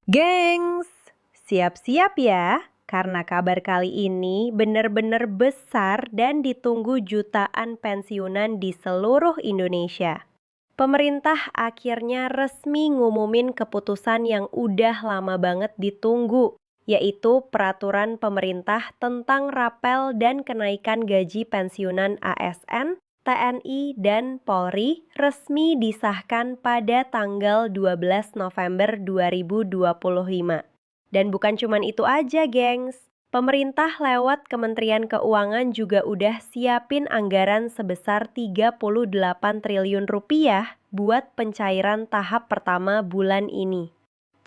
Gengs, siap-siap ya, karena kabar kali ini benar-benar besar dan ditunggu jutaan pensiunan di seluruh Indonesia. Pemerintah akhirnya resmi ngumumin keputusan yang udah lama banget ditunggu, yaitu peraturan pemerintah tentang rapel dan kenaikan gaji pensiunan ASN, TNI, dan Polri resmi disahkan pada tanggal 12 November 2025. Dan bukan cuman itu aja, gengs. Pemerintah lewat Kementerian Keuangan juga udah siapin anggaran sebesar 38 triliun rupiah buat pencairan tahap pertama bulan ini.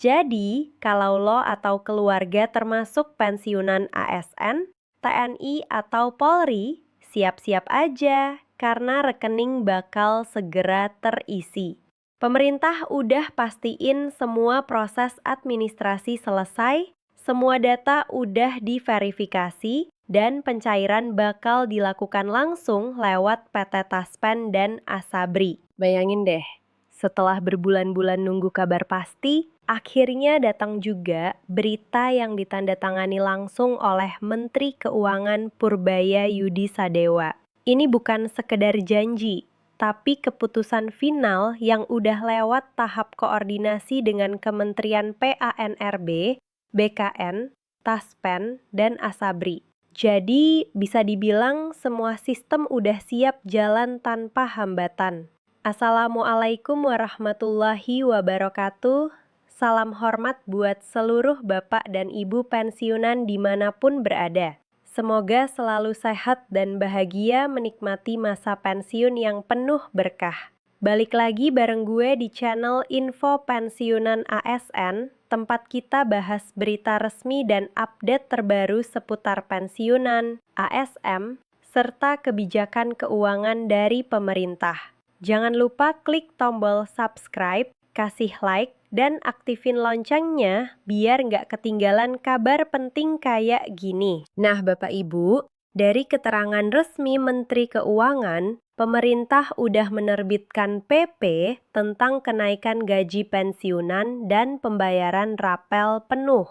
Jadi, kalau lo atau keluarga termasuk pensiunan ASN, TNI, atau Polri, siap-siap aja karena rekening bakal segera terisi. Pemerintah udah pastiin semua proses administrasi selesai, semua data udah diverifikasi, dan pencairan bakal dilakukan langsung lewat PT Taspen dan Asabri. Bayangin deh, setelah berbulan-bulan nunggu kabar pasti, akhirnya datang juga berita yang ditandatangani langsung oleh Menteri Keuangan Purbaya Yudi Sadewa. Ini bukan sekedar janji, tapi keputusan final yang udah lewat tahap koordinasi dengan Kementerian PANRB, BKN, Taspen, dan Asabri. Jadi bisa dibilang semua sistem udah siap jalan tanpa hambatan. Assalamualaikum warahmatullahi wabarakatuh. Salam hormat buat seluruh bapak dan ibu pensiunan dimanapun berada. Semoga selalu sehat dan bahagia menikmati masa pensiun yang penuh berkah. Balik lagi bareng gue di channel Info Pensiunan ASN, tempat kita bahas berita resmi dan update terbaru seputar pensiunan, ASN, serta kebijakan keuangan dari pemerintah. Jangan lupa klik tombol subscribe, kasih like, dan aktifin loncengnya biar nggak ketinggalan kabar penting kayak gini. Nah, Bapak Ibu, dari keterangan resmi Menteri Keuangan, pemerintah udah menerbitkan PP tentang kenaikan gaji pensiunan dan pembayaran rapel penuh.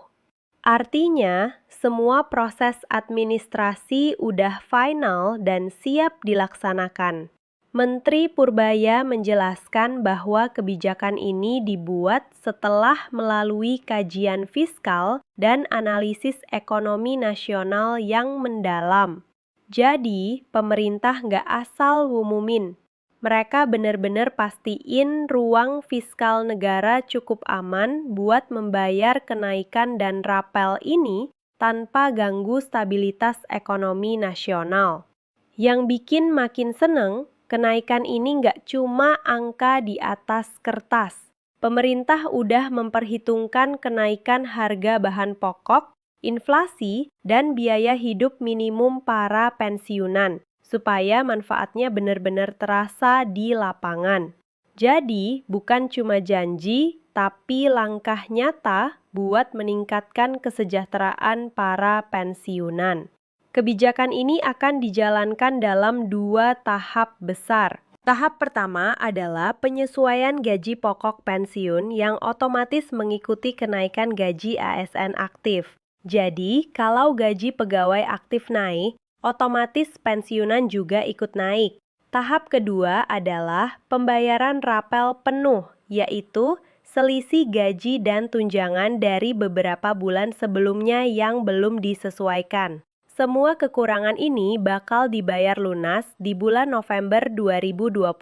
Artinya, semua proses administrasi udah final dan siap dilaksanakan. Menteri Purbaya menjelaskan bahwa kebijakan ini dibuat setelah melalui kajian fiskal dan analisis ekonomi nasional yang mendalam. Jadi, pemerintah nggak asal ngumumin. Mereka benar-benar pastiin ruang fiskal negara cukup aman buat membayar kenaikan dan rapel ini tanpa ganggu stabilitas ekonomi nasional. Yang bikin makin seneng, kenaikan ini nggak cuma angka di atas kertas. Pemerintah udah memperhitungkan kenaikan harga bahan pokok, inflasi, dan biaya hidup minimum para pensiunan, supaya manfaatnya benar-benar terasa di lapangan. Jadi, bukan cuma janji, tapi langkah nyata buat meningkatkan kesejahteraan para pensiunan. Kebijakan ini akan dijalankan dalam 2 tahap besar. Tahap pertama adalah penyesuaian gaji pokok pensiun yang otomatis mengikuti kenaikan gaji ASN aktif. Jadi, kalau gaji pegawai aktif naik, otomatis pensiunan juga ikut naik. Tahap kedua adalah pembayaran rapel penuh, yaitu selisih gaji dan tunjangan dari beberapa bulan sebelumnya yang belum disesuaikan. Semua kekurangan ini bakal dibayar lunas di bulan November 2025.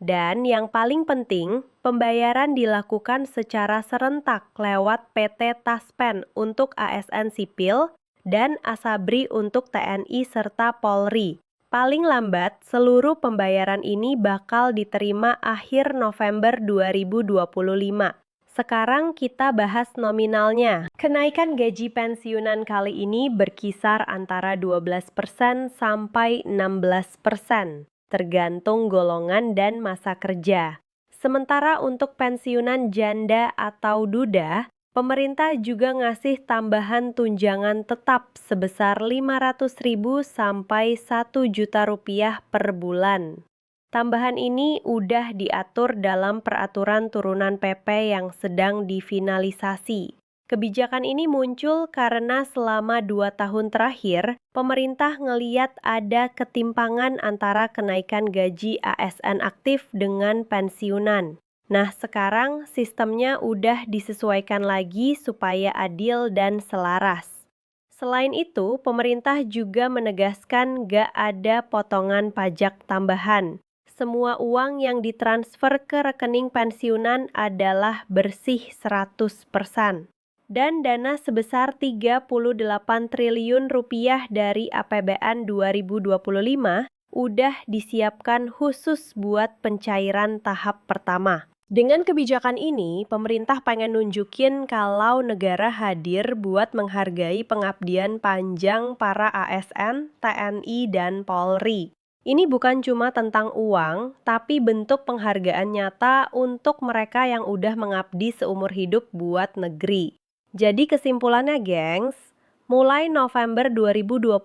Dan yang paling penting, pembayaran dilakukan secara serentak lewat PT Taspen untuk ASN sipil dan Asabri untuk TNI serta Polri. Paling lambat, seluruh pembayaran ini bakal diterima akhir November 2025. Sekarang kita bahas nominalnya. Kenaikan gaji pensiunan kali ini berkisar antara 12% sampai 16%, tergantung golongan dan masa kerja. Sementara untuk pensiunan janda atau duda, pemerintah juga ngasih tambahan tunjangan tetap sebesar 500.000 sampai 1 juta rupiah per bulan. Tambahan ini udah diatur dalam peraturan turunan PP yang sedang difinalisasi. Kebijakan ini muncul karena selama 2 tahun terakhir, pemerintah ngeliat ada ketimpangan antara kenaikan gaji ASN aktif dengan pensiunan. Nah, sekarang sistemnya udah disesuaikan lagi supaya adil dan selaras. Selain itu, pemerintah juga menegaskan gak ada potongan pajak tambahan. Semua uang yang ditransfer ke rekening pensiunan adalah bersih 100%. Dan dana sebesar 38 triliun rupiah dari APBN 2025 udah disiapkan khusus buat pencairan tahap pertama. Dengan kebijakan ini, pemerintah pengen nunjukin kalau negara hadir buat menghargai pengabdian panjang para ASN, TNI, dan Polri. Ini bukan cuma tentang uang, tapi bentuk penghargaan nyata untuk mereka yang udah mengabdi seumur hidup buat negeri. Jadi kesimpulannya, gengs, mulai November 2025,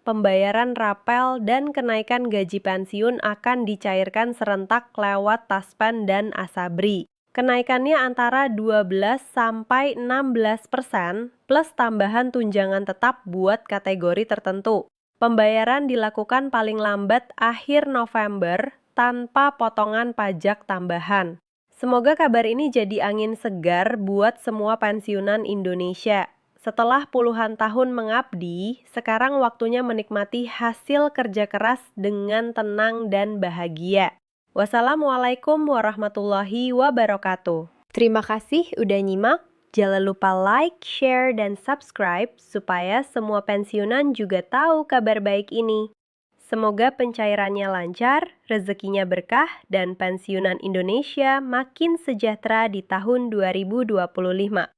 pembayaran rapel dan kenaikan gaji pensiun akan dicairkan serentak lewat Taspen dan Asabri. Kenaikannya antara 12 sampai 16% plus tambahan tunjangan tetap buat kategori tertentu. Pembayaran dilakukan paling lambat akhir November tanpa potongan pajak tambahan. Semoga kabar ini jadi angin segar buat semua pensiunan Indonesia. Setelah puluhan tahun mengabdi, sekarang waktunya menikmati hasil kerja keras dengan tenang dan bahagia. Wassalamualaikum warahmatullahi wabarakatuh. Terima kasih udah nyimak. Jangan lupa like, share, dan subscribe supaya semua pensiunan juga tahu kabar baik ini. Semoga pencairannya lancar, rezekinya berkah, dan pensiunan Indonesia makin sejahtera di tahun 2025.